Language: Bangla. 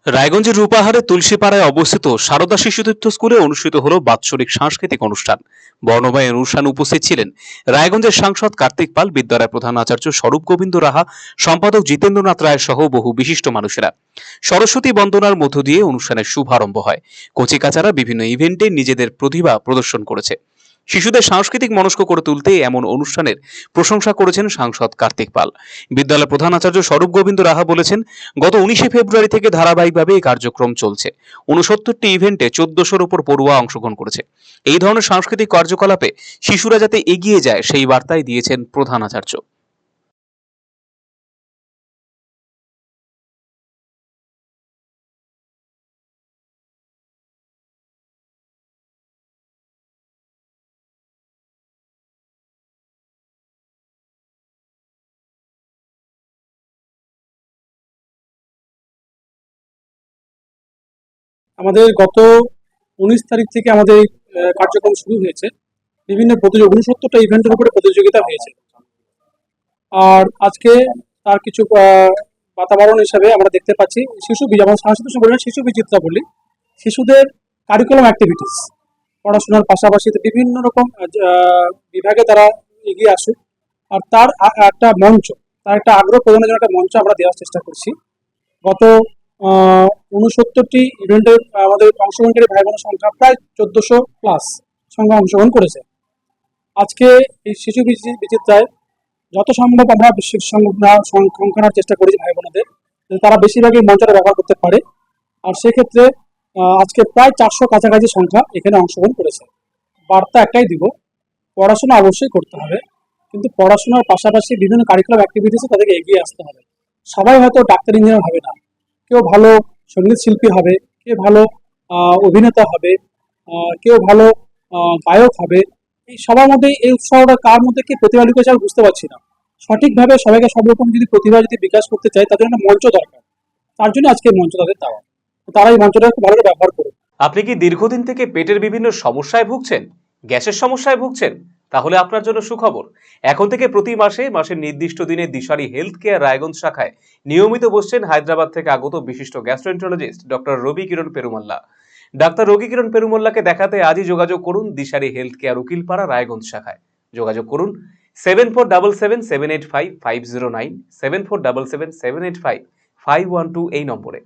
রায়গঞ্জের রূপাহারে তুলসীপাড়ায় অবস্থিত সারদা শিশুতীর্থ স্কুলে অনুষ্ঠিত হল বাৎসরিক সাংস্কৃতিক অনুষ্ঠান। বর্ণময় অনুষ্ঠানে উপস্থিত ছিলেন রায়গঞ্জের সাংসদ কার্তিক পাল, বিদ্যালয়ের প্রধান আচার্য স্বরূপ গোবিন্দ রাহা, সম্পাদক জিতেন্দ্রনাথ রায় সহ বহু বিশিষ্ট মানুষেরা। সরস্বতী বন্দনার মধ্য দিয়ে অনুষ্ঠানের শুভারম্ভ হয়। কচিকাচারা বিভিন্ন ইভেন্টে নিজেদের প্রতিভা প্রদর্শন করেছে। শিশুদের সাংস্কৃতিক মনস্ক করে তুলতে এমন অনুষ্ঠানের প্রশংসা করেছেন সাংসদ কার্তিক পাল। বিদ্যালয়ের প্রধান আচার্য স্বরূপ গোবিন্দ রাহা বলেছেন, গত 19শে ফেব্রুয়ারি থেকে ধারাবাহিকভাবে এই কার্যক্রম চলছে। 69টি ইভেন্টে 1400-র উপর পড়ুয়া অংশগ্রহণ করেছে। এই ধরনের সাংস্কৃতিক কার্যকলাপে শিশুরা যাতে এগিয়ে যায় সেই বার্তাই দিয়েছেন প্রধান আচার্য। আমাদের গত 19 তারিখ থেকে আমাদের এই কার্যক্রম শুরু হয়েছে। বিভিন্ন প্রতিযোগিতা 69টা ইভেন্টের উপরে প্রতিযোগিতা হয়েছে। আর আজকে তার কিছু বাতাবরণ হিসাবে আমরা দেখতে পাচ্ছি যেমন সাংস্কৃতিক সংগঠনের শিশু বিচিত্রা বলি, শিশুদের কারিকুলাম অ্যাক্টিভিটিস, পড়াশোনার পাশাপাশি বিভিন্ন রকম বিভাগে তারা এগিয়ে আসুক, আর তার একটা মঞ্চ, তার একটা আগ্রহ প্রদানের জন্য একটা মঞ্চ আমরা দেওয়ার চেষ্টা করছি। গত 69টি ইভেন্টের আমাদের অংশগ্রহণকারী ভাই বোনের সংখ্যা প্রায় 1400+ সংখ্যা অংশগ্রহণ করেছে। আজকে এই শিশু বিচিত্রায় যত সম্ভব আমরা সংখ্যার চেষ্টা করেছি ভাই বোনদের, তারা বেশিরভাগই মঞ্চটা ব্যবহার করতে পারে। আর সেক্ষেত্রে আজকে প্রায় 400 কাছাকাছি সংখ্যা এখানে অংশগ্রহণ করেছে। বার্তা একটাই দিব, পড়াশোনা অবশ্যই করতে হবে, কিন্তু পড়াশোনার পাশাপাশি বিভিন্ন কারিকুলাম অ্যাক্টিভিটিসে তাদেরকে এগিয়ে আসতে হবে। সবাই হয়তো ডাক্তার ইঞ্জিনিয়ার হবে না, কেউ ভালো সঙ্গীত শিল্পী হবে, কেউ ভালো অভিনেতা হবে, কেউ ভালো গায়ক হবে। এই সবার মধ্যে এই উৎসাহটা কার মধ্যে কি প্রতিভা লুকিয়েছে আমি বুঝতে পারছি না। সঠিকভাবে সবাইকে সব রকম যদি প্রতিভা যদি বিকাশ করতে চাই, তাদের একটা মঞ্চ দরকার। তার জন্য আজকে মঞ্চ তাদের দেওয়া। তারা এই মঞ্চটা খুব ভালো করে ব্যবহার করুক। আপনি কি দীর্ঘদিন থেকে পেটের বিভিন্ন সমস্যায় ভুগছেন, গ্যাসের সমস্যায় ভুগছেন? তাহলে আপনার জন্য সুখবর। এখন থেকে প্রতি মাসের নির্দিষ্ট দিনে দিশারি হেলথ কেয়ার রায়গঞ্জ শাখায় নিয়মিত বসছেন হায়দ্রাবাদ থেকে আগত বিশিষ্ট গ্যাস্ট্রোএন্টারোলজিস্ট ডক্টর রবি কিরণ পেরুমাল্লা। ডাক্তার রবি কিরণ পেরুমাল্লাকে দেখাতে আজই যোগাযোগ করুন দিশারি হেলথ কেয়ার উকিলপাড়া রায়গঞ্জ শাখায়। যোগাযোগ করুন 7477785509, 7477785512 এই নম্বরে।